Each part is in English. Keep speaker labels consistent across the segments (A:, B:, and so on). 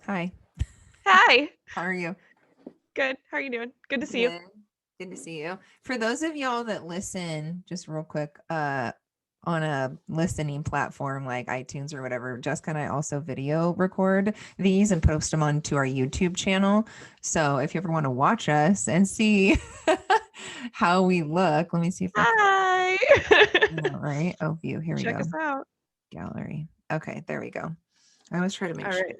A: Hi.
B: Hi.
A: How are you?
B: Good. How are you doing? Good to see you.
A: Good. Good to see you. For those of y'all that listen, just real quick, on a listening platform like iTunes or whatever, Jessica and I also video record these and post them onto our YouTube channel. So if you ever want to watch us and see how we look, let me see if I
B: Hi.
A: can, right? Oh, view. Here we
B: Check
A: go.
B: us out.
A: Gallery. Okay, there we go. I always try to make
B: All
A: sure
B: right.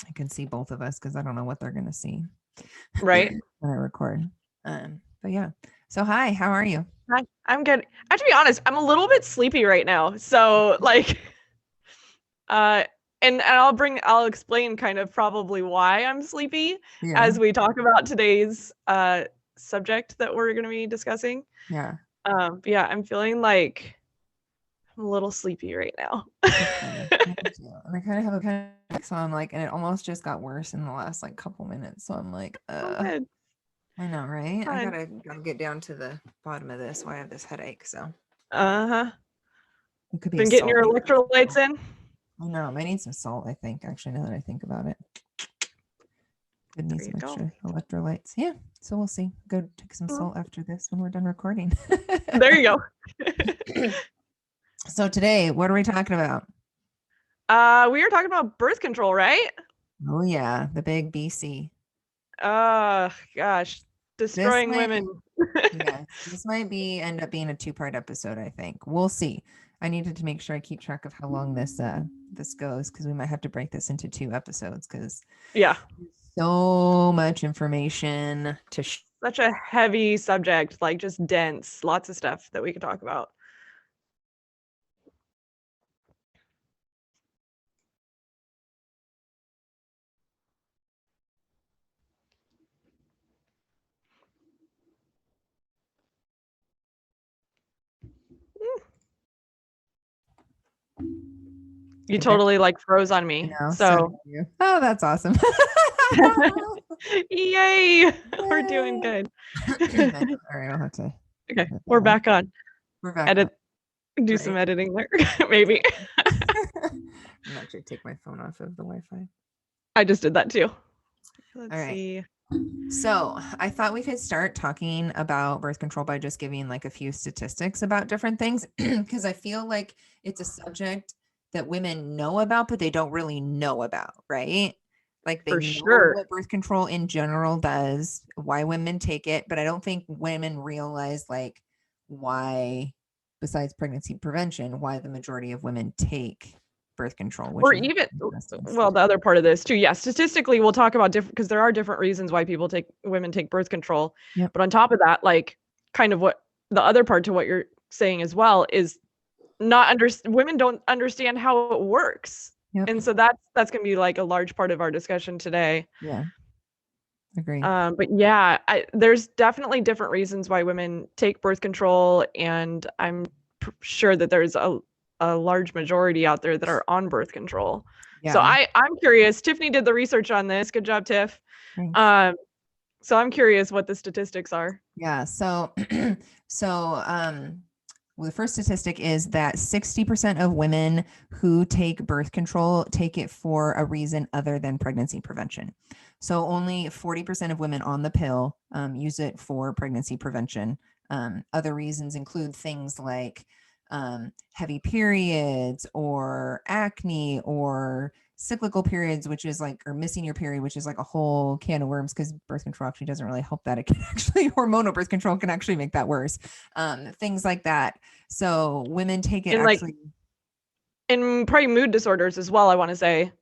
A: I can see both of us because I don't know what they're going to see
B: Right.
A: when I record. But yeah. So hi, how are you?
B: Hi. I'm good. I have to be honest, I'm a little bit sleepy right now. So uh and I'll explain kind of probably why I'm sleepy
A: Yeah.
B: as we talk about today's subject that we're gonna be discussing.
A: Yeah.
B: But yeah, I'm feeling like I'm a little sleepy right now.
A: Okay. Me too. And I kind of have a panic, so I'm like, and it almost just got worse in the last like couple minutes. So I'm like,
B: Oh good.
A: I know, right? I
B: Fine.
A: gotta get down to the bottom of this. Why I have this headache. So
B: Uh-huh.
A: it could be a
B: Been getting
A: salt.
B: your electrolytes in?
A: I know. I might need some salt, I think, actually, now that I think about it. Could need
B: There
A: some
B: you go.
A: extra electrolytes. Yeah. So we'll see. Go take some
B: Mhm.
A: salt after this when we're done recording.
B: There you go.
A: So today, what are we talking about?
B: We were talking about birth control, right?
A: Oh yeah, the big BC.
B: Gosh,
A: This
B: destroying
A: might,
B: women.
A: yes, this might be end up being a two-part episode, I think. We'll see. I needed to make sure I keep track of how long this goes because we might have to break this into two episodes because
B: Yeah,
A: so much information to
B: such a heavy subject, like just dense, lots of stuff that we could talk about. You
A: you there.
B: totally like froze on
A: I
B: me.
A: know, so did
B: So,
A: you. Oh, that's awesome.
B: yay, we're doing
A: Yay.
B: good.
A: I know. All right, I'll have to
B: Okay,
A: edit
B: we're
A: that out.
B: back on.
A: We're back on,
B: Edit, do some
A: right?
B: editing there, maybe.
A: I'm actually take my phone off of the Wi-Fi.
B: I just did that too.
A: All
B: Let's
A: right.
B: see.
A: So I thought we could start talking about birth control by just giving like a few statistics about different things because I feel like it's a subject that women know about, but they don't really know about, right? Like they
B: For
A: know
B: sure.
A: what birth control in general does, why women take it, but I don't think women realize like why, besides pregnancy prevention, why the majority of women take birth control, which
B: Or
A: is
B: even,
A: interesting.
B: well, the other part of this too, yeah, statistically we'll talk about different, because there are different reasons why women take birth control.
A: Yep.
B: But on top of that, like kind of what the other part to what you're saying as well is not under women don't understand how it works.
A: Yep.
B: And so that's going to be like a large part of our discussion today.
A: Yeah. Agree.
B: But yeah, there's definitely different reasons why women take birth control, and I'm sure that there's a large majority out there that are on birth control. So
A: Yeah.
B: I'm curious. Tiffany did the research on this. Good job, Tiff.
A: Thanks.
B: Um, so I'm curious what the statistics are.
A: Yeah. So, so, well, the first statistic is that 60% of women who take birth control take it for a reason other than pregnancy prevention. So only 40% of women on the pill use it for pregnancy prevention. Other reasons include things like heavy periods or acne or cyclical periods, which is like, or missing your period, which is like a whole can of worms because birth control actually doesn't really help that. It can actually, hormonal birth control can actually make that worse. Things like that. So women take it
B: And like
A: actually.
B: in probably mood disorders as well, I want to say.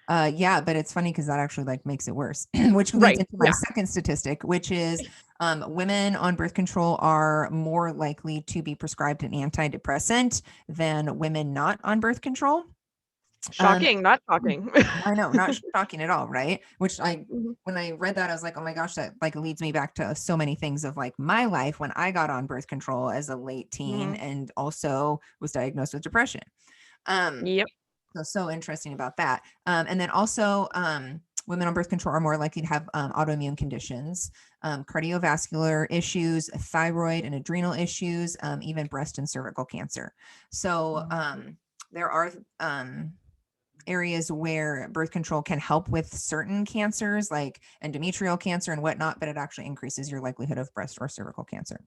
A: Yeah, but it's funny because that actually like makes it worse, which leads
B: Right.
A: into my
B: Yeah.
A: second statistic, which is women on birth control are more likely to be prescribed an antidepressant than women not on birth control.
B: Shocking, not shocking.
A: I know, not shocking at all, right? Which
B: Mhm.
A: when I read that, I was like, oh my gosh, that like leads me back to so many things of like my life when I got on birth control as a late teen
B: Mhm.
A: and also was diagnosed with depression. Um,
B: Yep.
A: so interesting about that. And then also, women on birth control are more likely to have autoimmune conditions, cardiovascular issues, thyroid and adrenal issues, even breast and cervical cancer. So there are areas where birth control can help with certain cancers like endometrial cancer and whatnot, but it actually increases your likelihood of breast or cervical cancer.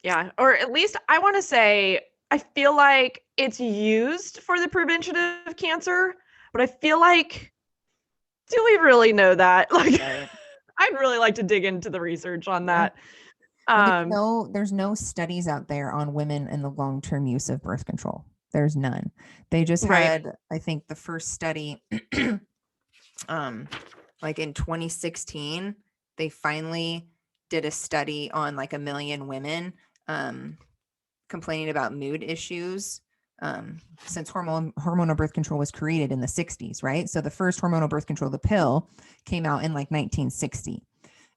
B: Yeah, or at least I want to say I feel like it's used for the prevention of cancer, but I feel like, do we really know that? Like,
A: Right.
B: I'd really like to dig into the research on
A: Yeah.
B: that.
A: Well, there's no studies out there on women and the long-term use of birth control. There's none. They just
B: Right.
A: had, I think, the first study, like in 2016, they finally did a study on like 1 million women, complaining about mood issues, since hormonal birth control was created in the 60s, right? So the first hormonal birth control, the pill, came out in like 1960.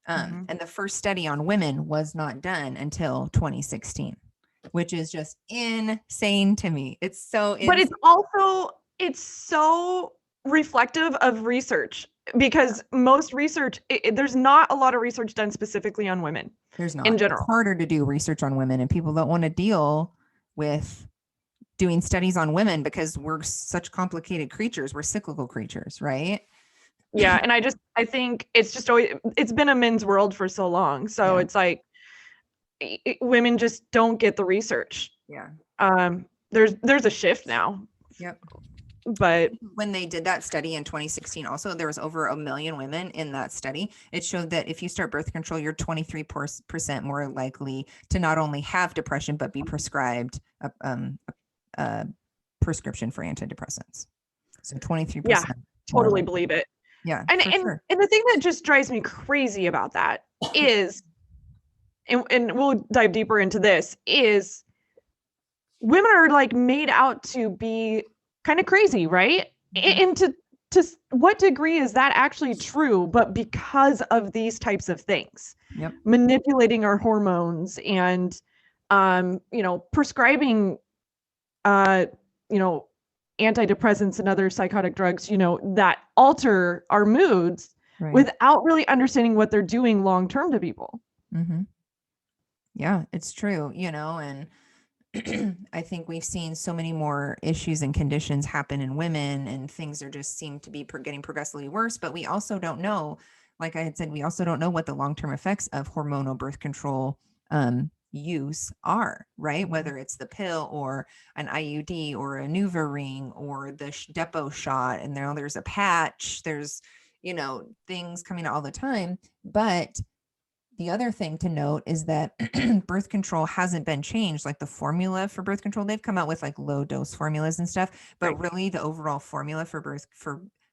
A: And the first study on women was not done until 2016, which is just insane to me. It's so insane.
B: But it's so reflective of research, because most research, there's not a lot of research done specifically on women.
A: There's not.
B: In
A: It's
B: general.
A: harder to do research on women, and people don't want to deal with doing studies on women because we're such complicated creatures. We're cyclical creatures, right?
B: Yeah, and I think it's just always, it's been a men's world for so long. So
A: Yeah.
B: it's like women just don't get the research.
A: Yeah.
B: There's a shift now.
A: Yep.
B: But
A: when they did that study in 2016, also there was over 1 million women in that study. It showed that if you start birth control, you're 23% more likely to not only have depression but be prescribed a prescription for antidepressants. So 23%.
B: yeah, totally believe it.
A: Yeah.
B: And
A: sure.
B: and the thing that just drives me crazy about that is, and we'll dive deeper into this, is women are like made out to be kind of crazy, right? And to what degree is that actually true? But because of these types of things,
A: Yep.
B: manipulating our hormones and prescribing antidepressants and other psychotic drugs, that alter our moods, right, without really understanding what they're doing long term to people.
A: Mm-hmm. Yeah, it's true, and I think we've seen so many more issues and conditions happen in women, and things are just seem to be getting progressively worse. But we also don't know, like I had said, we also don't know what the long-term effects of hormonal birth control use are, right? Whether it's the pill or an IUD or a NuvaRing or the depot shot, and there's a patch, there's, things coming out all the time. But the other thing to note is that birth control hasn't been changed. Like the formula for birth control, they've come out with like low dose formulas and stuff, but right, really the overall formula for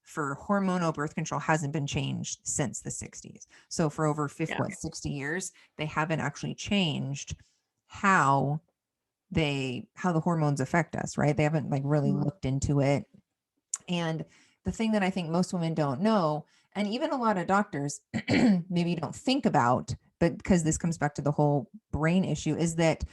A: hormonal birth control hasn't been changed since the 60s. So for over 60 years, they haven't actually changed how the hormones affect us, right? They haven't like really looked into it. And the thing that I think most women don't know, and even a lot of doctors maybe don't think about, but because this comes back to the whole brain issue, is that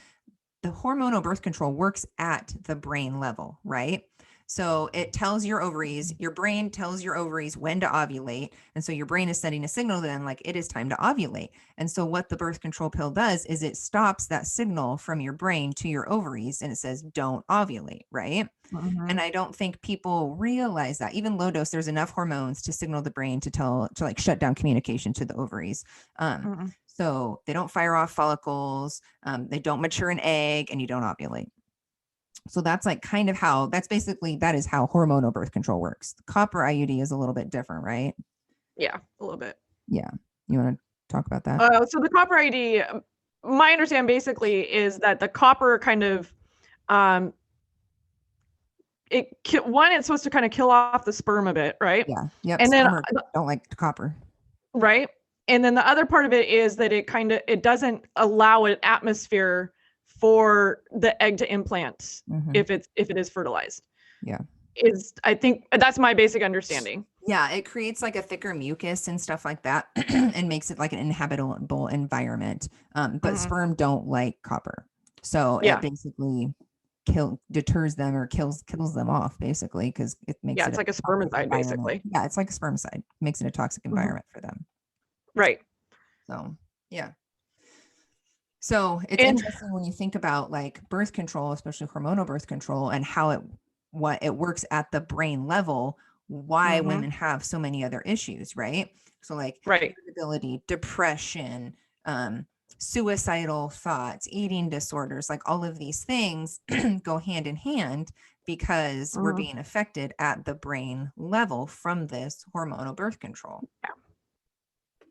A: the hormonal birth control works at the brain level, right? So it tells your ovaries, your brain tells your ovaries when to ovulate. And so your brain is sending a signal to them like it is time to ovulate. And so what the birth control pill does is it stops that signal from your brain to your ovaries, and it says, don't ovulate, right? Mm-hmm. And I don't think people realize that even low dose, there's enough hormones to signal the brain to like shut down communication to the ovaries. So they don't fire off follicles, they don't mature an egg, and you don't ovulate. So that's like kind of that is how hormonal birth control works. The copper IUD is a little bit different, right?
B: Yeah, a little bit.
A: Yeah. You want to talk about that?
B: So the copper IUD, my understanding basically is that the copper kind of, it's supposed to kind of kill off the sperm a bit, right?
A: Yeah. Yep.
B: And then
A: don't like copper.
B: Right. And then the other part of it is that it doesn't allow an atmosphere for the egg to implant if it is fertilized.
A: Yeah.
B: I think that's my basic understanding.
A: Yeah, it creates like a thicker mucus and stuff like that and makes it like an inhabitable environment. But sperm don't like copper. So it basically deters them or kills them off basically, because it makes
B: it's like a spermicide basically.
A: Yeah, it's like a spermicide, makes it a toxic environment for them.
B: Right.
A: So yeah. So it's interesting when you think about like birth control, especially hormonal birth control, and how it what it works at the brain level, why
B: Mm-hmm.
A: women have so many other issues, right? So like
B: Right.
A: irritability, depression, suicidal thoughts, eating disorders, like all of these things go hand in hand because we're
B: Mhm.
A: being affected at the brain level from this hormonal birth control.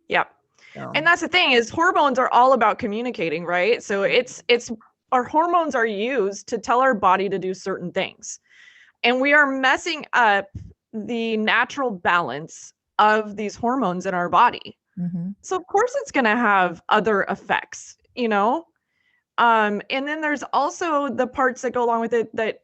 B: Yep.
A: So,
B: And that's the thing, is hormones are all about communicating, right? So it's our hormones are used to tell our body to do certain things. And we are messing up the natural balance of these hormones in our body.
A: mhm.
B: So of course it's going to have other effects, you know? And then there's also the parts that go along with it that,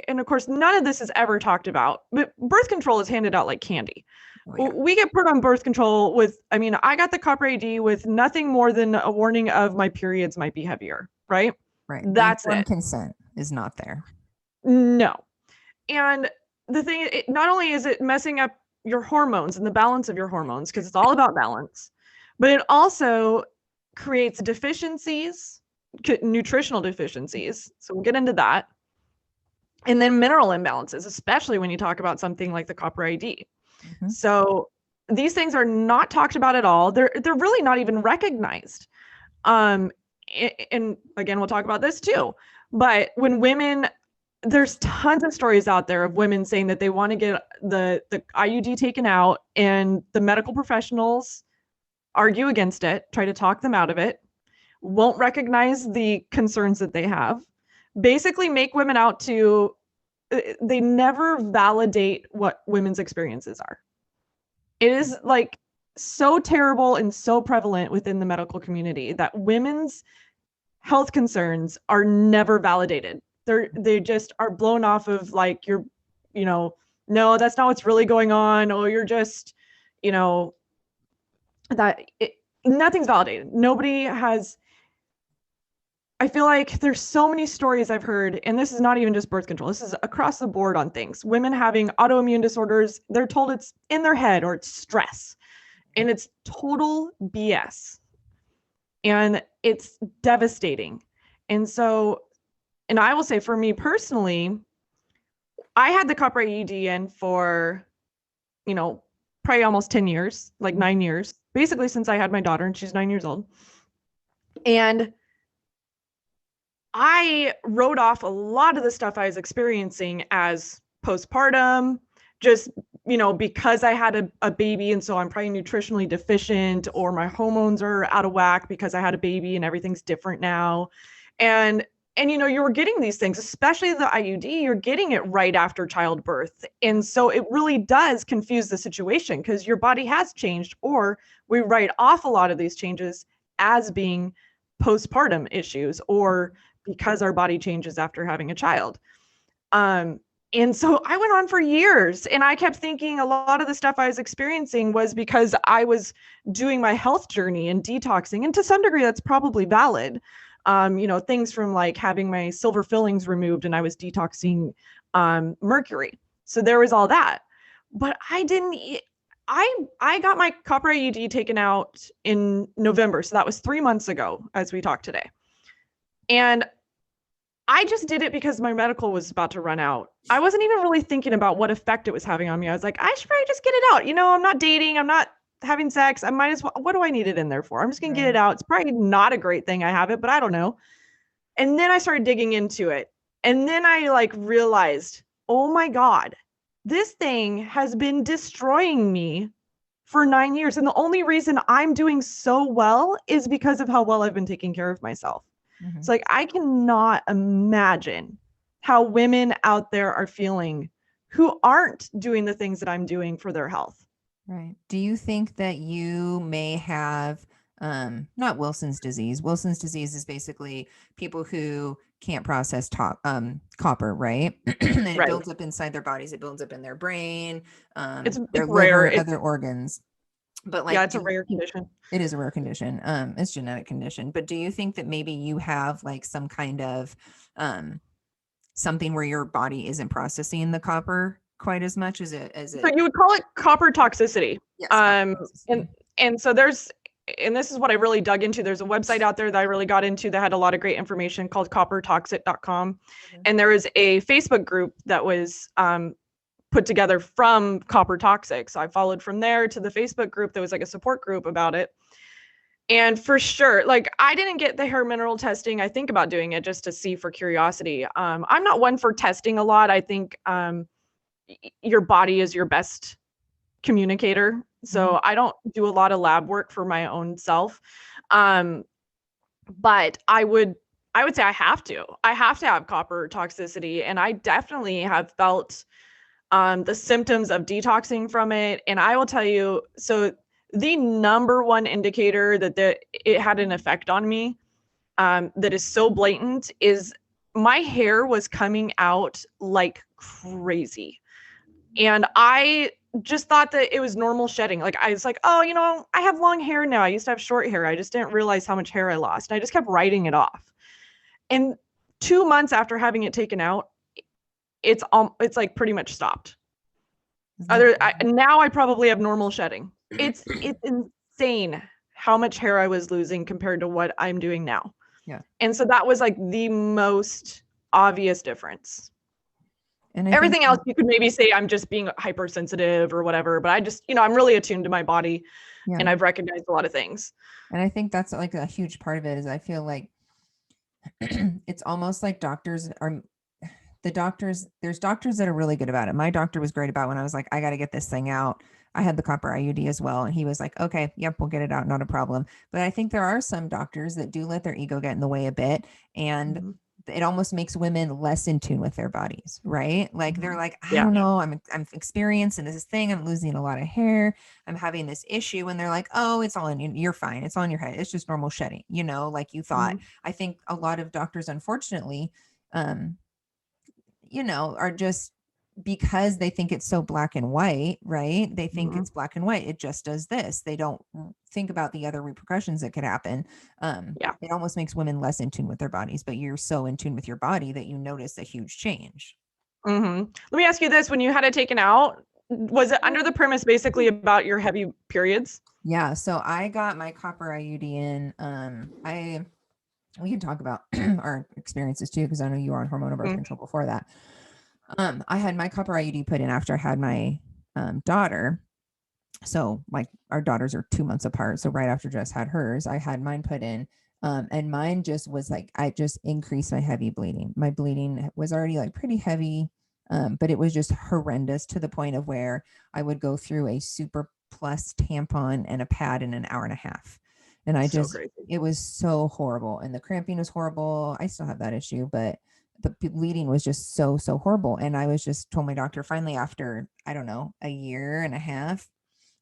B: and of course, none of this is ever talked about, but birth control is handed out like candy.
A: Oh, yeah.
B: We get put on birth control with, I mean, I got the copper ID with nothing more than a warning of my periods might be heavier, right?
A: Right.
B: That's
A: The informed
B: it.
A: consent is not there.
B: No. And the thing, not only is it messing up your hormones and the balance of your hormones, because it's all about balance, but it also creates deficiencies, nutritional deficiencies. So we'll get into that. And then mineral imbalances, especially when you talk about something like the copper ID.
A: Mhm.
B: So these things are not talked about at all. They're really not even recognized. And again, we'll talk about this too. But when women, there's tons of stories out there of women saying that they want to get the IUD taken out, and the medical professionals argue against it, try to talk them out of it, won't recognize the concerns that they have, basically make women out to, they never validate what women's experiences are. It is like so terrible and so prevalent within the medical community that women's health concerns are never validated. They just are blown off of like, you're, you know, no, that's not what's really going on. Or you're just, you know, that nothing's validated. Nobody has. I feel like there's so many stories I've heard, and this is not even just birth control. This is across the board on things. Women having autoimmune disorders, they're told it's in their head or it's stress, and it's total BS. And it's devastating. And so, and I will say for me personally, I had the copper IUD in for, you know, probably almost 10 years, like 9 years, basically since I had my daughter, and she's 9 years old. And I wrote off a lot of the stuff I was experiencing as postpartum, just, you know, because I had a baby, and so I'm probably nutritionally deficient, or my hormones are out of whack because I had a baby and everything's different now. And you know, you were getting these things, especially the IUD, you're getting it right after childbirth. And so it really does confuse the situation, because your body has changed, or we write off a lot of these changes as being postpartum issues, or because our body changes after having a child. And so I went on for years, and I kept thinking a lot of the stuff I was experiencing was because I was doing my health journey and detoxing. And to some degree, that's probably valid. You know, things from like having my silver fillings removed, and I was detoxing mercury. So there was all that. But I didn't, I got my copper IUD taken out in November. So that was 3 months ago as we talk today. And I just did it because my medical was about to run out. I wasn't even really thinking about what effect it was having on me. I was like, I should probably just get it out. You know, I'm not dating, I'm not having sex. I might as well, what do I need it in there for? I'm just going to get it out. It's probably not a great thing I have it, but I don't know. And then I started digging into it. And then I like realized, oh my God, this thing has been destroying me for 9 years. And the only reason I'm doing so well is because of how well I've been taking care of myself.
A: Mhm.
B: It's like, I cannot imagine how women out there are feeling who aren't doing the things that I'm doing for their health.
A: Right. Do you think that you may have not Wilson's disease? Wilson's disease is basically people who can't process copper, right? And it
B: Right.
A: builds up inside their bodies. It builds up in their brain,
B: It's
A: their
B: rare.
A: liver, other organs. But like,
B: Yeah, it's a rare condition.
A: It is a rare condition. It's a genetic condition. But do you think that maybe you have like some kind of something where your body isn't processing the copper quite as much as it?
B: So you would call it copper toxicity.
A: Yes,
B: And so there's, and this is what I really dug into. There's a website out there that I really got into that had a lot of great information called coppertoxic.com.
A: Mm-hmm.
B: And there is a Facebook group that was put together from Copper Toxic. So I followed from there to the Facebook group. There was like a support group about it. And for sure, like I didn't get the hair mineral testing. I think about doing it just to see for curiosity. I'm not one for testing a lot. I think your body is your best communicator. So I don't do a lot of lab work for my own self. But I would say I have to have copper toxicity. And I definitely have felt the symptoms of detoxing from it. And I will tell you, so the number one indicator that it had an effect on me that is so blatant is my hair was coming out like crazy. And I just thought that it was normal shedding. Like I was like, oh, you know, I have long hair now. I used to have short hair. I just didn't realize how much hair I lost. And I just kept writing it off. And 2 months after having it taken out, it's like pretty much stopped. Now I probably have normal shedding. It's insane how much hair I was losing compared to what I'm doing now.
A: Yeah. And
B: so that was like the most obvious difference. And everything else you could maybe say I'm just being hypersensitive or whatever, but I just, you know, I'm really attuned to my body and I've recognized a lot of things.
A: And I think that's like a huge part of it is I feel like it's almost like there's doctors that are really good about it. My doctor was great about when I was like, I got to get this thing out. I had the copper IUD as well. And he was like, okay, yep, we'll get it out. Not a problem. But I think there are some doctors that do let their ego get in the way a bit. And it almost makes women less in tune with their bodies, right? Like they're like, I don't know, I'm experiencing this thing. I'm losing a lot of hair. I'm having this issue. And they're like, oh, it's all in you. You're fine. It's on your head. It's just normal shedding, you know, like you thought. I think a lot of doctors, unfortunately, you know, are just because they think it's so black and white, right? They think it's black and white. It just does this. They don't think about the other repercussions that could happen. It almost makes women less in tune with their bodies, but you're so in tune with your body that you notice a huge change.
B: Let me ask you this. When you had it taken out, was it under the premise basically about your heavy periods?
A: Yeah. So I got my copper IUD in, we can talk about our experiences too, because I know you were on hormonal birth control before that. I had my copper IUD put in after I had my daughter. So like our daughters are 2 months apart. So right after Jess had hers, I had mine put in. And mine just was like, I just increased my heavy bleeding. My bleeding was already like pretty heavy, but it was just horrendous to the point of where I would go through a Super Plus tampon and a pad in an hour and a half. And it was so horrible. And the cramping was horrible. I still have that issue, but the bleeding was just so horrible. And I was just told my doctor finally after, I don't know, a year and a half,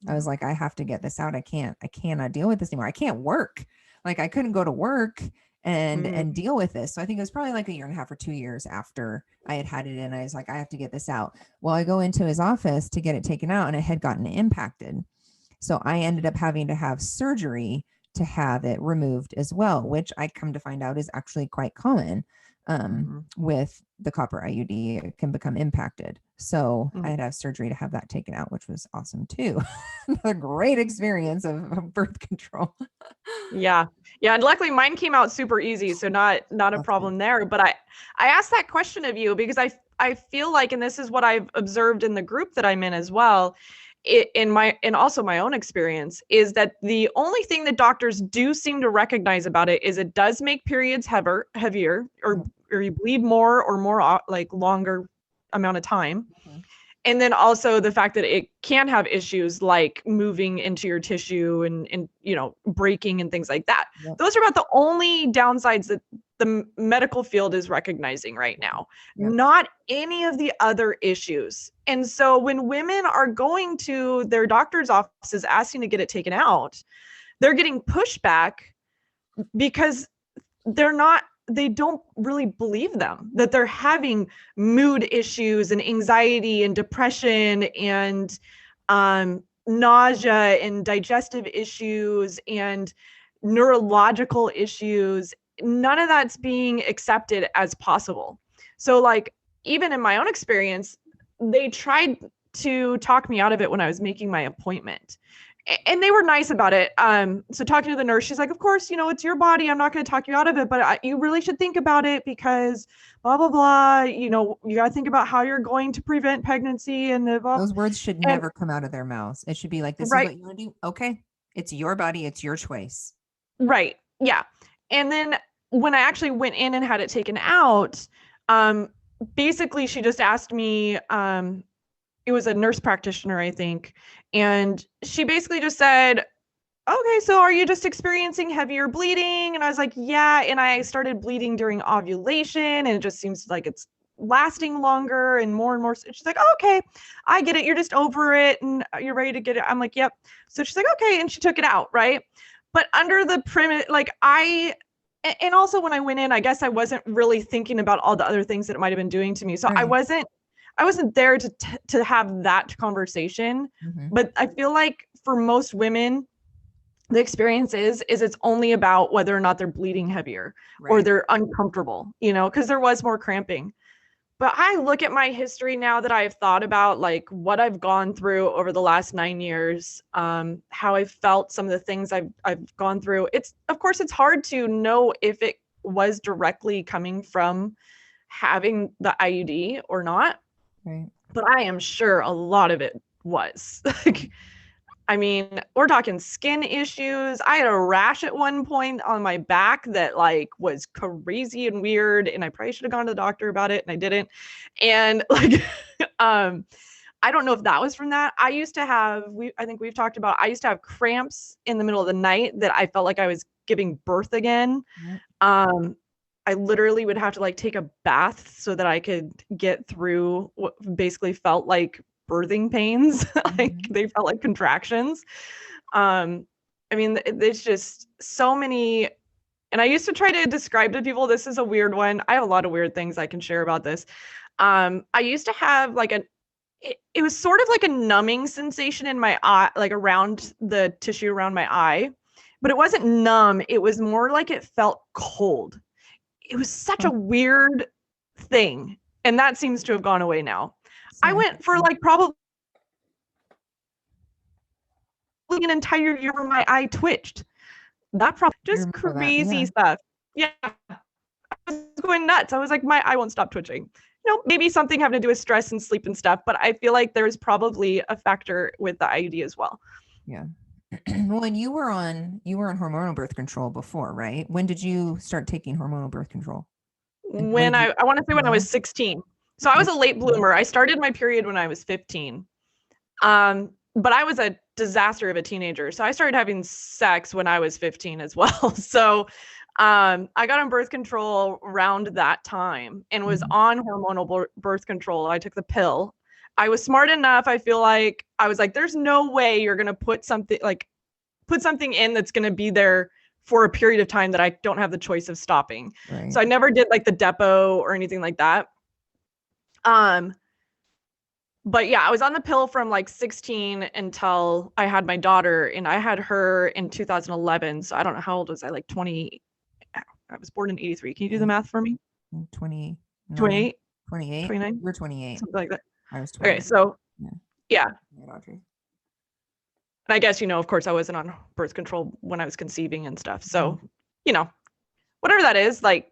A: I was like, I have to get this out. I cannot deal with this anymore. I can't work. Like I couldn't go to work and deal with this. So I think it was probably like a year and a half or 2 years after I had it in. I was like, I have to get this out. Well, I go into his office to get it taken out and it had gotten impacted. So I ended up having to have surgery to have it removed as well, which I come to find out is actually quite common with the copper IUD. It can become impacted. So I had to have surgery to have that taken out, which was awesome too. A great experience of birth control.
B: Yeah. And luckily mine came out super easy. So not a problem there. But I asked that question of you because I feel like, and this is what I've observed in the group that I'm in as well, and also my own experience, is that the only thing that doctors do seem to recognize about it is it does make periods heavier, or you bleed more or more like longer amount of time. And then also the fact that it can have issues like moving into your tissue and you know, breaking and things like that. Those are about the only downsides that the medical field is recognizing right now, not any of the other issues. And so when women are going to their doctor's offices asking to get it taken out, they're getting pushback because they don't really believe them, that they're having mood issues and anxiety and depression and nausea and digestive issues and neurological issues. None of that's being accepted as possible. So like, even in my own experience, they tried to talk me out of it when I was making my appointment. And they were nice about it. So talking to the nurse, she's like, of course, it's your body. I'm not going to talk you out of it, but you really should think about it because blah, blah, blah. You got to think about how you're going to prevent pregnancy and the blah.
A: Those words should never come out of their mouths. It should be like, this is what you want to do. Okay. It's your body. It's your choice.
B: Right. Yeah. And then when I actually went in and had it taken out, basically she just asked me, it was a nurse practitioner, I think. And she basically just said, okay, so are you just experiencing heavier bleeding? And I was like, yeah. And I started bleeding during ovulation and it just seems like it's lasting longer and more. She's like, oh, okay, I get it. You're just over it and you're ready to get it. I'm like, yep. So she's like, okay. And she took it out. Right. But under the premise, and also when I went in, I guess I wasn't really thinking about all the other things that it might've been doing to me. So I wasn't there to have that conversation.
A: Mm-hmm.
B: But I feel like for most women, the experience is it's only about whether or not they're bleeding heavier or they're uncomfortable, because there was more cramping. But I look at my history now that I've thought about like what I've gone through over the last 9 years, how I've felt, some of the things I've gone through. Of course, it's hard to know if it was directly coming from having the IUD or not.
A: Right.
B: But I am sure a lot of it was. I mean, we're talking skin issues. I had a rash at one point on my back that like was crazy and weird. And I probably should have gone to the doctor about it and I didn't. And like, I don't know if that was from that. I used to have, I think we've talked about, I used to have cramps in the middle of the night that I felt like I was giving birth again.
A: Mm-hmm.
B: I literally would have to like take a bath so that I could get through what basically felt like birthing pains. Like they felt like contractions. I mean, it's just so many. And I used to try to describe to people, this is a weird one. I have a lot of weird things I can share about this. I used to have like it was sort of like a numbing sensation in my eye, like around the tissue around my eye, but it wasn't numb. It was more like it felt cold. It was such a weird thing. And that seems to have gone away now. I went for like probably an entire year where my eye twitched. That probably just crazy stuff. Yeah. I was going nuts. I was like, my eye won't stop twitching. Maybe something having to do with stress and sleep and stuff, but I feel like there's probably a factor with the IUD as well.
A: Yeah. Well, and you were on hormonal birth control before, right? When did you start taking hormonal birth control?
B: When I want to say when I was 16. So I was a late bloomer. I started my period when I was 15. But I was a disaster of a teenager. So I started having sex when I was 15 as well. So I got on birth control around that time and was on hormonal birth control. I took the pill. I was smart enough. I feel like I was like, there's no way you're going to put something in that's going to be there for a period of time that I don't have the choice of stopping. Right. So I never did like the depot or anything like that. But yeah, I was on the pill from like 16 until I had my daughter, and I had her in 2011. So I don't know, how old was I? Like 20. I was born in 83. Can you do the math for me?
A: 20.
B: 28.
A: 28.
B: 29.
A: You're 28.
B: Something like that.
A: I was 28.
B: Okay, so yeah.
A: And
B: I guess, of course I wasn't on birth control when I was conceiving and stuff. So, whatever that is, like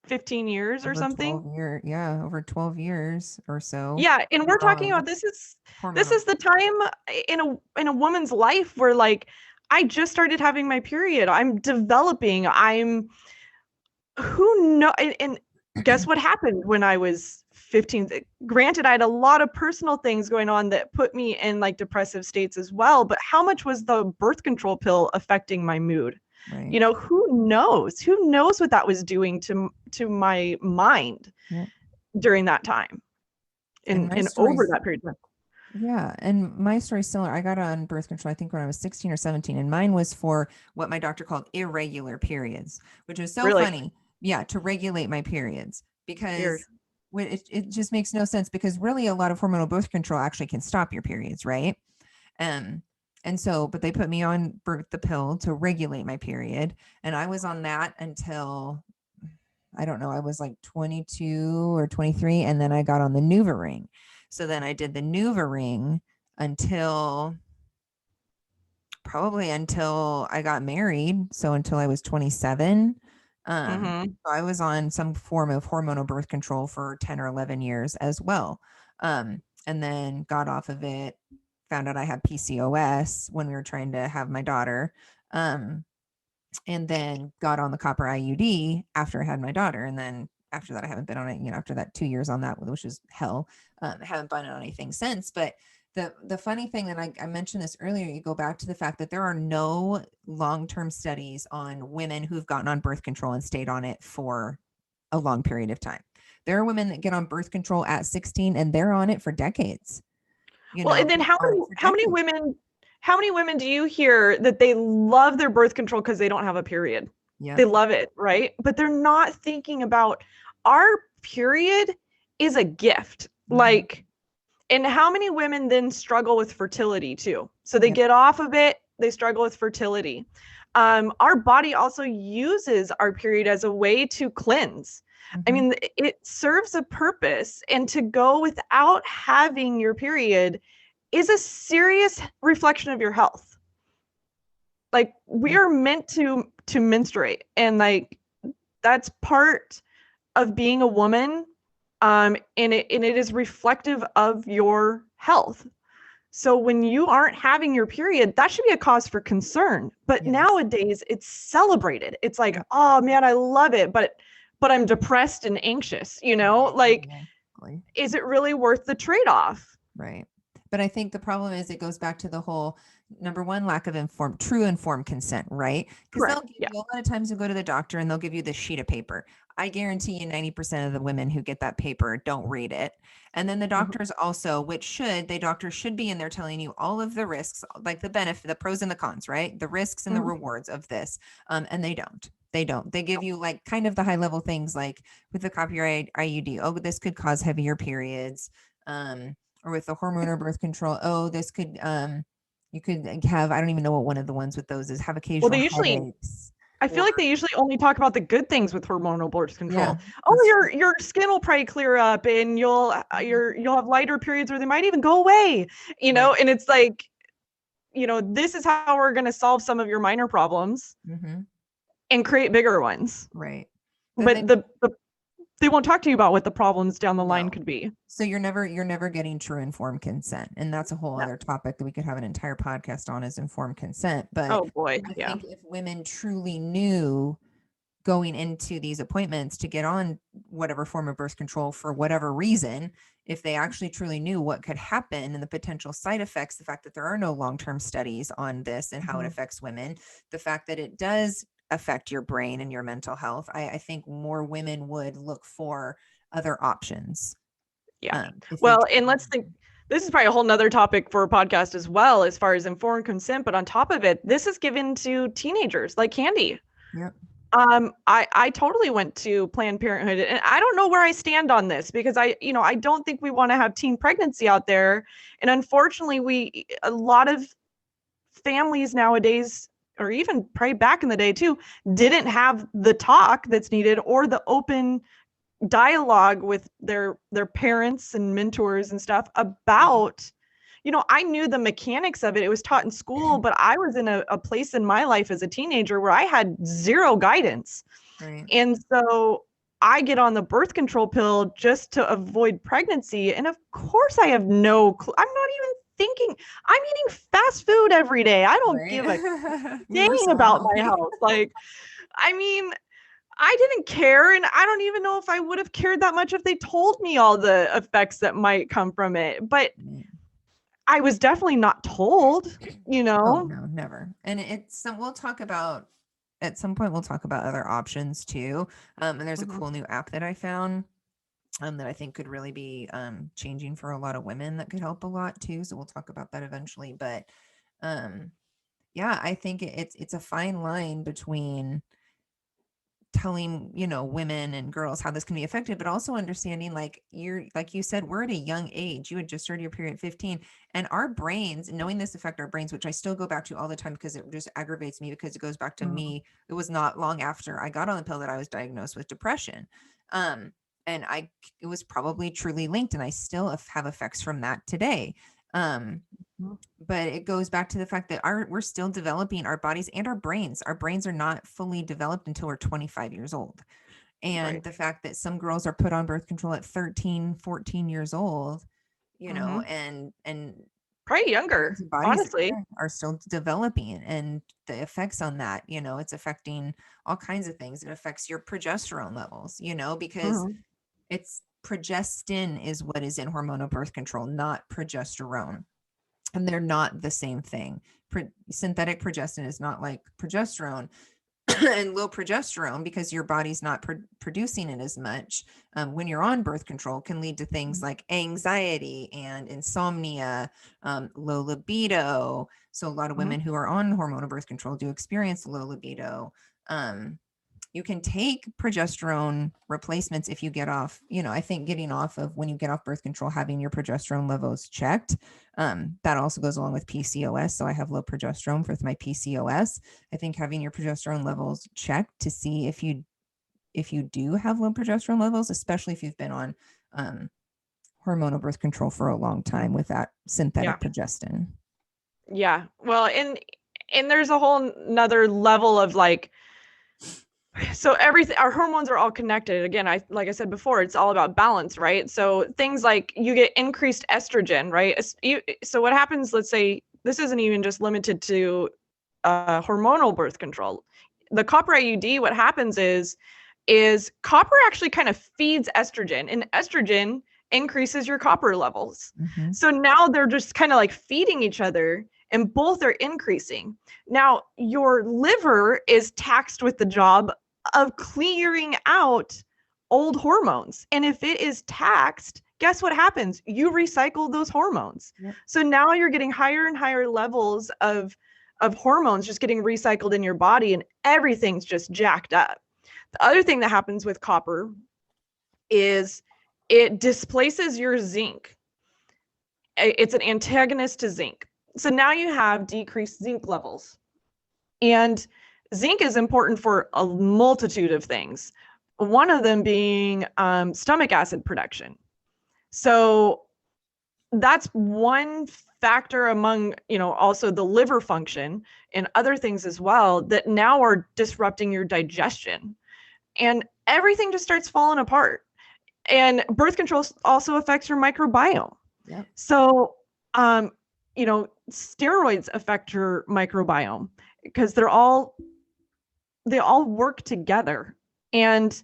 B: 15 years or something.
A: Over 12 years or so.
B: Yeah, and we're talking about this is the time in a woman's life where like I just started having my period. I'm developing. Who knows? And guess what happened when I was 15? Granted, I had a lot of personal things going on that put me in like depressive states as well. But how much was the birth control pill affecting my mood? Right. Who knows? Who knows what that was doing to my mind during that time and over that period of time.
A: Yeah. And my story's similar. I got on birth control, I think when I was 16 or 17, and mine was for what my doctor called irregular periods, which was so funny. Yeah. To regulate my periods, because it just makes no sense, because really a lot of hormonal birth control actually can stop your periods. Right. And so, but they put me on the pill to regulate my period. And I was on that until, I don't know, I was like 22 or 23. And then I got on the NuvaRing. So then I did the NuvaRing until probably until I got married. So until I was 27.
B: Mm-hmm.
A: So I was on some form of hormonal birth control for 10 or 11 years as well. And then got off of it, found out I had PCOS when we were trying to have my daughter. And then got on the copper IUD after I had my daughter. And then after that, I haven't been on it, after that 2 years on that, which is hell. I haven't been on anything since. But the funny thing that I mentioned this earlier, you go back to the fact that there are no long-term studies on women who've gotten on birth control and stayed on it for a long period of time. There are women that get on birth control at 16 and they're on it for decades.
B: Well, and then how many women do you hear that they love their birth control because they don't have a period?
A: Yeah.
B: They love it, right? But they're not thinking about our period is a gift.
A: Mhm.
B: Like, and how many women then struggle with fertility too? So they
A: Yep.
B: get off of it, they struggle with fertility. Our body also uses our period as a way to cleanse. I
A: Mhm.
B: mean, it serves a purpose, and to go without having your period is a serious reflection of your health. Like, we
A: Yeah.
B: are meant to menstruate, and like that's part of being a woman. And it is reflective of your health. So when you aren't having your period, that should be a cause for concern. But
A: Yes.
B: nowadays it's celebrated. It's like,
A: Yeah.
B: oh man, I love it, but I'm depressed and anxious, like,
A: Exactly.
B: is it really worth the trade-off?
A: Right. But I think the problem is it goes back to the whole number one, lack of true informed consent, right? Because they'll
B: Correct.
A: give
B: Yeah.
A: you, a lot of times you go to the doctor and they'll give you this sheet of paper. I guarantee you 90% of the women who get that paper don't read it. And then the doctors also, doctors should be in there telling you all of the risks, like the benefit, the pros and the cons, right? The risks and the
B: Mhm.
A: rewards of this. And they don't. They don't. They give you like kind of the high level things like with the copyright IUD, oh, this could cause heavier periods. Or with the hormonal birth control, oh, this could you could have, I don't even know what one of the ones with those is, have
B: Well,
A: occasional
B: they usually,
A: headaches.
B: I feel
A: Or
B: like they usually only talk about the good things with hormonal birth control.
A: yeah,
B: Oh,
A: that's
B: your skin will probably clear up, and you'll
A: true.
B: you'll have lighter periods, or they might even go away.
A: Right.
B: And it's like, this is how we're going to solve some of your minor problems
A: Mm-hmm.
B: and create bigger ones.
A: Right. But
B: But
A: then
B: they won't talk to you about what the problems down the line
A: no.
B: could be.
A: So you're never getting true informed consent. And that's a whole
B: No.
A: other topic that we could have an entire podcast on, is informed consent. But
B: Oh boy,
A: I
B: yeah.
A: think if women truly knew going into these appointments to get on whatever form of birth control for whatever reason, if they actually truly knew what could happen and the potential side effects, the fact that there are no long-term studies on this and how it affects women, the fact that it does affect your brain and your mental health, I think more women would look for other options.
B: Yeah.
A: If they
B: Well, and
A: truly
B: let's think, this is probably a whole nother topic for a podcast as well, as far as informed consent. But on top of it, this is given to teenagers like candy.
A: Yep.
B: I totally went to Planned Parenthood, and I don't know where I stand on this, because I don't think we want to have teen pregnancy out there. And unfortunately, a lot of families nowadays, or even probably back in the day too, didn't have the talk that's needed, or the open dialogue with their parents and mentors and stuff about, I knew the mechanics of it. It was taught in school, but I was in a place in my life as a teenager where I had zero guidance.
A: Right.
B: And so I get on the birth control pill just to avoid pregnancy. And of course I have no clue. I'm not even thinking. I'm eating fast food every day. I don't
A: Right.
B: give a
A: You were
B: dang
A: so
B: about my
A: healthy.
B: health. Like, I mean, I didn't care, and I don't even know if I would have cared that much if they told me all the effects that might come from it. But I was definitely not told,
A: Oh no, never. And it's some, we'll talk about at some point, we'll talk about other options too. And there's a cool new app that I found that I think could really be changing for a lot of women, that could help a lot too. So we'll talk about that eventually. But yeah, I think it's a fine line between telling, women and girls how this can be effective, but also understanding, like you said, we're at a young age. You had just started your period at 15, and our brains, knowing this affect our brains, which I still go back to all the time because it just aggravates me, because it goes back to me. It was not long after I got on the pill that I was diagnosed with depression. And it was probably truly linked, and I still have effects from that today. but it goes back to the fact that we're still developing our bodies and our brains. Our brains are not fully developed until we're 25 years old. And the fact that some girls are put on birth control at 13, 14 years old, you know, and
B: probably younger,
A: bodies
B: honestly,
A: are still developing, and the effects on that, you know, it's affecting all kinds of things. It affects your progesterone levels, you know, because it's progestin is what is in hormonal birth control, not progesterone. And they're not the same thing. Synthetic progestin is not like progesterone. And low progesterone, because your body's not producing it as much when you're on birth control, can lead to things like anxiety and insomnia, low libido. So a lot of women who are on hormonal birth control do experience low libido. You can take progesterone replacements if you get off, you know, I think getting off of, when you get off birth control, having your progesterone levels checked. That also goes along with PCOS. So I have low progesterone with my PCOS. I think having your progesterone levels checked to see if you do have low progesterone levels, especially if you've been on hormonal birth control for a long time with that synthetic progestin.
B: Yeah. Well, and there's a whole nother level of like, so everything, our hormones are all connected. Again, like I said before, it's all about balance, right? So things like you get increased estrogen, right? So what happens, let's say, this isn't even just limited to hormonal birth control. The copper IUD, what happens is copper actually kind of feeds estrogen, and estrogen increases your copper levels. So now they're just kind of like feeding each other, and both are increasing. Now, your liver is taxed with the job of clearing out old hormones. And if it is taxed, guess what happens? You recycle those hormones. So now you're getting higher and higher levels of hormones just getting recycled in your body, and everything's just jacked up. The other thing that happens with copper is it displaces your zinc. It's an antagonist to zinc. So now you have decreased zinc levels. And zinc is important for a multitude of things. One of them being stomach acid production. So that's one factor among, you know, also the liver function and other things as well that now are disrupting your digestion. And everything just starts falling apart. And birth control also affects your microbiome. So, you know, steroids affect your microbiome because they all work together. And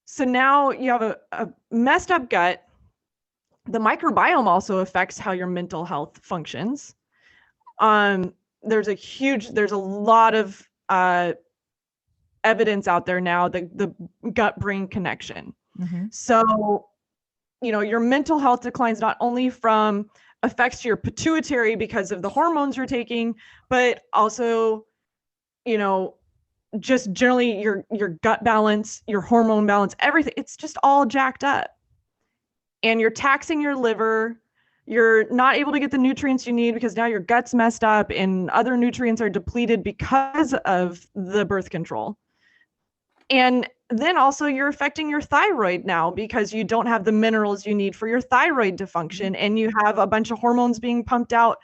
B: so now you have a messed up gut. The microbiome also affects how your mental health functions. There's a lot of evidence out there now, the gut-brain connection. So, you know, your mental health declines not only from affects your pituitary because of the hormones you're taking, but also, you know, just generally your gut balance, your hormone balance, everything. It's just all jacked up. And you're taxing your liver. You're not able to get the nutrients you need because now your gut's messed up and other nutrients are depleted because of the birth control. And then also you're affecting your thyroid now because you don't have the minerals you need for your thyroid to function. And you have a bunch of hormones being pumped out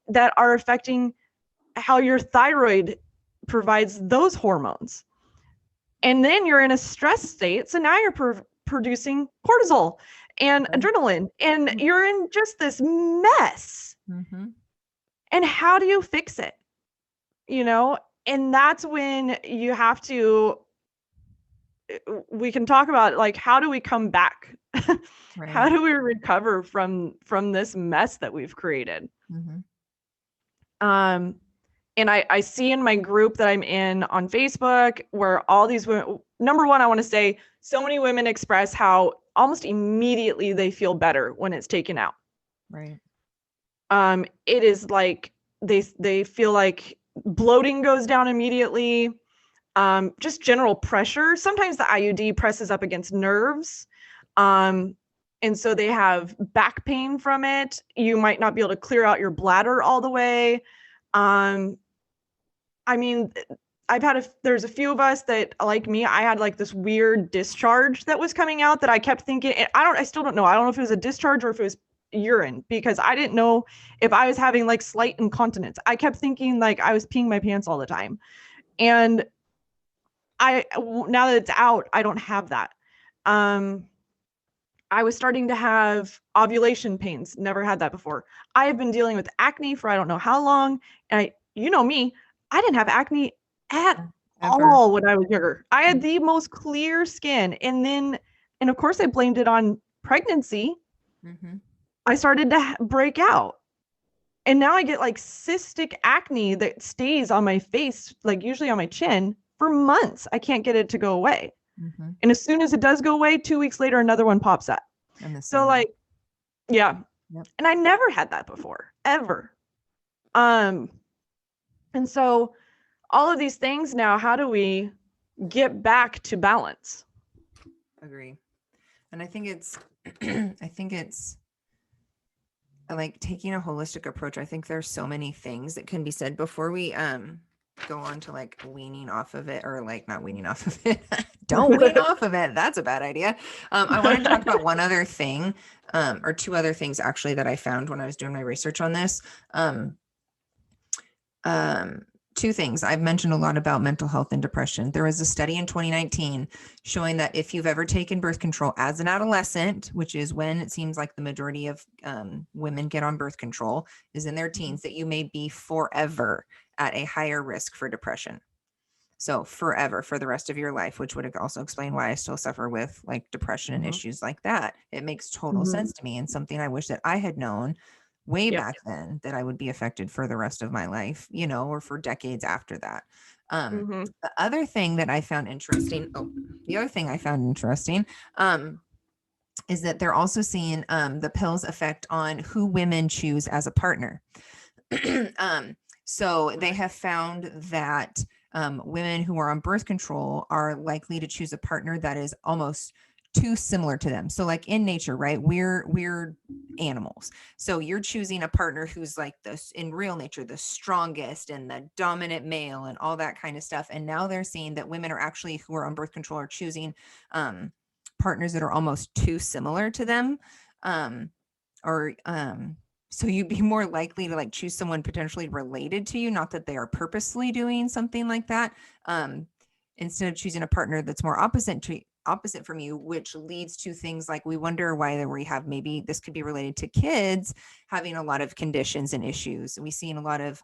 B: that are affecting how your thyroid provides those hormones. And then you're in a stress state. So now you're producing cortisol and adrenaline, and you're in just this mess. And how do you fix it? You know, and that's when you have to, we can talk about like, how do we come back? How do we recover from this mess that we've created? And I see in my group that I'm in on Facebook where all these women, number one, I want to say so many women express how almost immediately they feel better when it's taken out. It is like they feel like bloating goes down immediately. Just general pressure. Sometimes the IUD presses up against nerves. And so they have back pain from it. You might not be able to clear out your bladder all the way. I mean, there's a few of us that, like me, I had like this weird discharge that was coming out that I kept thinking, I still don't know. I don't know if it was a discharge or if it was urine because I didn't know if I was having like slight incontinence. I kept thinking like I was peeing my pants all the time. And now that it's out, I don't have that. I was starting to have ovulation pains. Never had that before. I have been dealing with acne for I don't know how long. And you know me, I didn't have acne at all when I was younger. I had the most clear skin. And of course I blamed it on pregnancy. Mm-hmm. I started to break out. And now I get like cystic acne that stays on my face, like usually on my chin for months. I can't get it to go away. Mm-hmm. And as soon as it does go away, 2 weeks later, another one pops up. So like, yeah. Yep. And I never had that before, ever. And so all of these things now, how do we get back to balance?
A: Agree. And I think it's like taking a holistic approach. I think there's so many things that can be said before we go on to like weaning off of it, or like not weaning off of it. Don't wean off of it. That's a bad idea. I wanted to talk about one other thing, or two other things actually that I found when I was doing my research on this. Two things. I've mentioned a lot about mental health and depression. There was a study in 2019 showing that if you've ever taken birth control as an adolescent, which is when it seems like the majority of women get on birth control, is in their teens, that you may be forever at a higher risk for depression. So forever, for the rest of your life, which would also explain why I still suffer with like depression and issues like that. It makes total sense to me, and something I wish that I had known way back then, that I would be affected for the rest of my life, or for decades after that. The other thing that I found interesting, is that they're also seeing the pill's effect on who women choose as a partner. So they have found that women who are on birth control are likely to choose a partner that is almost too similar to them. So like in nature, right? We're animals. So you're choosing a partner who's like this in real nature, the strongest and the dominant male and all that kind of stuff. And now they're seeing that women are actually, who are on birth control, are choosing partners that are almost too similar to them. So you'd be more likely to like choose someone potentially related to you, not that they are purposely doing something like that, instead of choosing a partner that's more opposite from you, which leads to things like, we wonder why we have, maybe this could be related to kids having a lot of conditions and issues. We've seen a lot of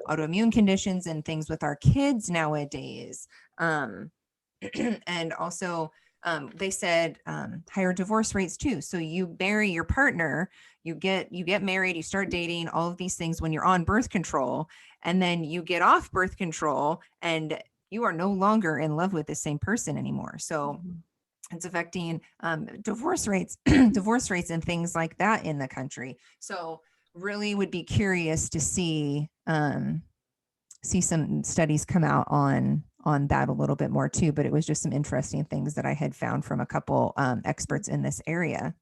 A: autoimmune conditions and things with our kids nowadays. And also they said higher divorce rates too. So you marry your partner, you get married, you start dating, all of these things when you're on birth control, and then you get off birth control and you are no longer in love with the same person anymore. So it's affecting divorce rates and things like that in the country. So really would be curious to see some studies come out on that a little bit more too. But it was just some interesting things that I had found from a couple experts in this area.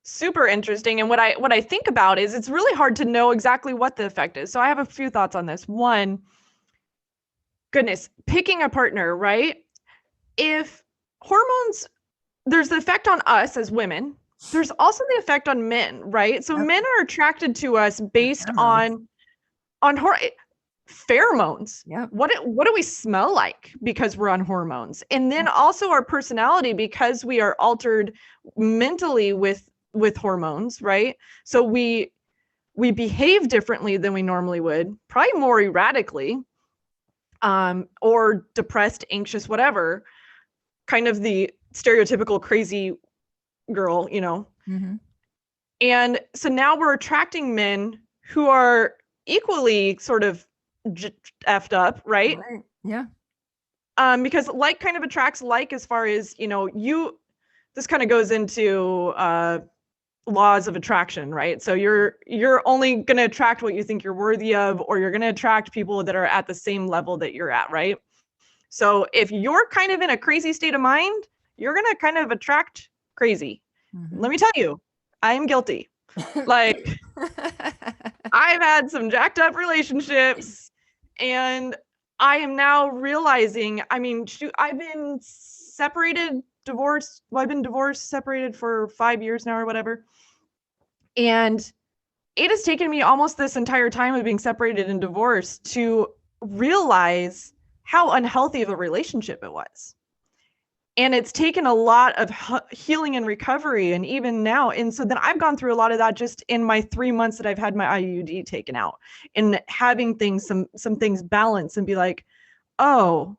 B: Super interesting. And what I think about is it's really hard to know exactly what the effect is. So I have a few thoughts on this. One, goodness, picking a partner, right? If hormones, there's the effect on us as women. There's also the effect on men, right? So men are attracted to us based on pheromones.
A: Yep.
B: What do we smell like because we're on hormones? And then also our personality, because we are altered mentally with hormones, right? So we behave differently than we normally would, probably more erratically, or depressed, anxious, whatever, kind of the stereotypical crazy girl, And so now we're attracting men who are equally sort of effed up, right?
A: Yeah.
B: Because like kind of attracts like, as far as, this kind of goes into laws of attraction, right? So you're only going to attract what you think you're worthy of, or you're going to attract people that are at the same level that you're at, right? So if you're kind of in a crazy state of mind, you're going to kind of attract crazy. Let me tell you, I am guilty. Like, I've had some jacked up relationships, and I am now realizing, I've been separated, divorced. Well, I've been divorced, separated for 5 years now or whatever. And it has taken me almost this entire time of being separated and divorced to realize how unhealthy of a relationship it was. And it's taken a lot of healing and recovery, and even now. And so then I've gone through a lot of that just in my 3 months that I've had my IUD taken out, and having things, some things balance and be like, oh,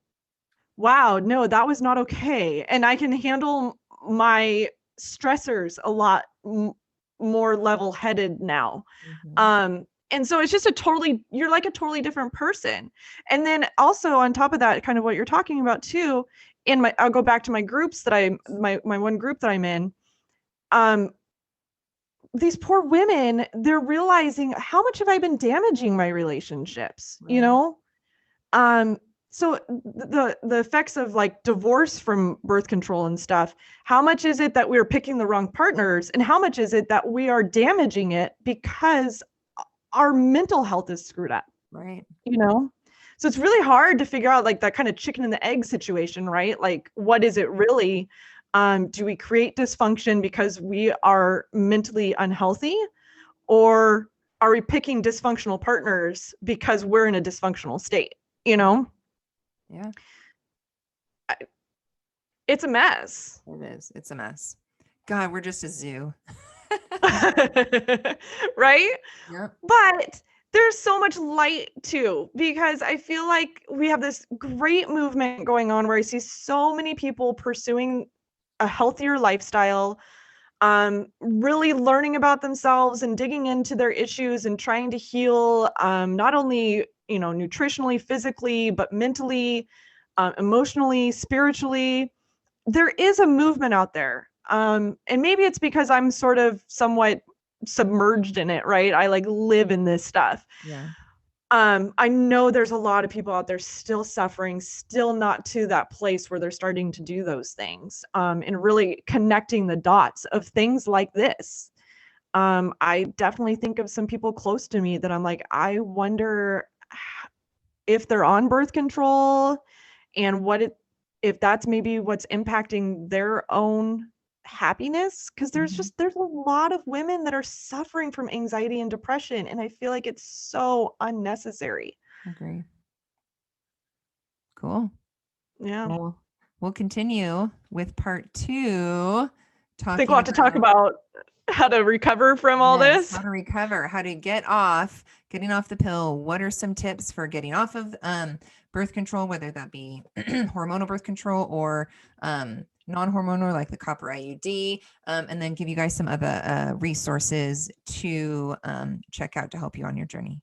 B: wow, no, that was not okay. And I can handle my stressors a lot more level-headed now. And so it's just you're like a totally different person. And then also on top of that, kind of what you're talking about too, I'll go back to my groups my one group that I'm in. These poor women, they're realizing, how much have I been damaging my relationships,
A: Right.
B: you know? So the effects of like divorce from birth control and stuff, how much is it that we're picking the wrong partners, and how much is it that we are damaging it because our mental health is screwed up?
A: Right.
B: You know? So it's really hard to figure out like that kind of chicken and the egg situation, right? Like, what is it really? Do we create dysfunction because we are mentally unhealthy, or are we picking dysfunctional partners because we're in a dysfunctional state, you know?
A: Yeah.
B: It's a mess.
A: It is. It's a mess. God, we're just a zoo.
B: Right?
A: Yep.
B: But there's so much light too, because I feel like we have this great movement going on where I see so many people pursuing a healthier lifestyle, really learning about themselves and digging into their issues and trying to heal, not only, you know, nutritionally, physically, but mentally, emotionally, spiritually. There is a movement out there. And maybe it's because I'm sort of somewhat submerged in it, right? I like live in this stuff.
A: Yeah.
B: I know there's a lot of people out there still suffering, still not to that place where they're starting to do those things, and really connecting the dots of things like this. I definitely think of some people close to me that I'm like, I wonder if they're on birth control, and if that's maybe what's impacting their own happiness, because there's a lot of women that are suffering from anxiety and depression, and I feel like it's so unnecessary.
A: Agree. Cool.
B: Yeah.
A: Well, we'll continue with part 2,
B: I think we'll have to talk about how to recover from all this.
A: How to recover, how to getting off the pill. What are some tips for getting off of birth control, whether that be hormonal birth control or non-hormonal, like the copper IUD, and then give you guys some other resources to check out to help you on your journey.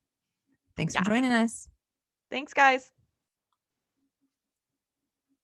A: Thanks for joining us.
B: Thanks, guys.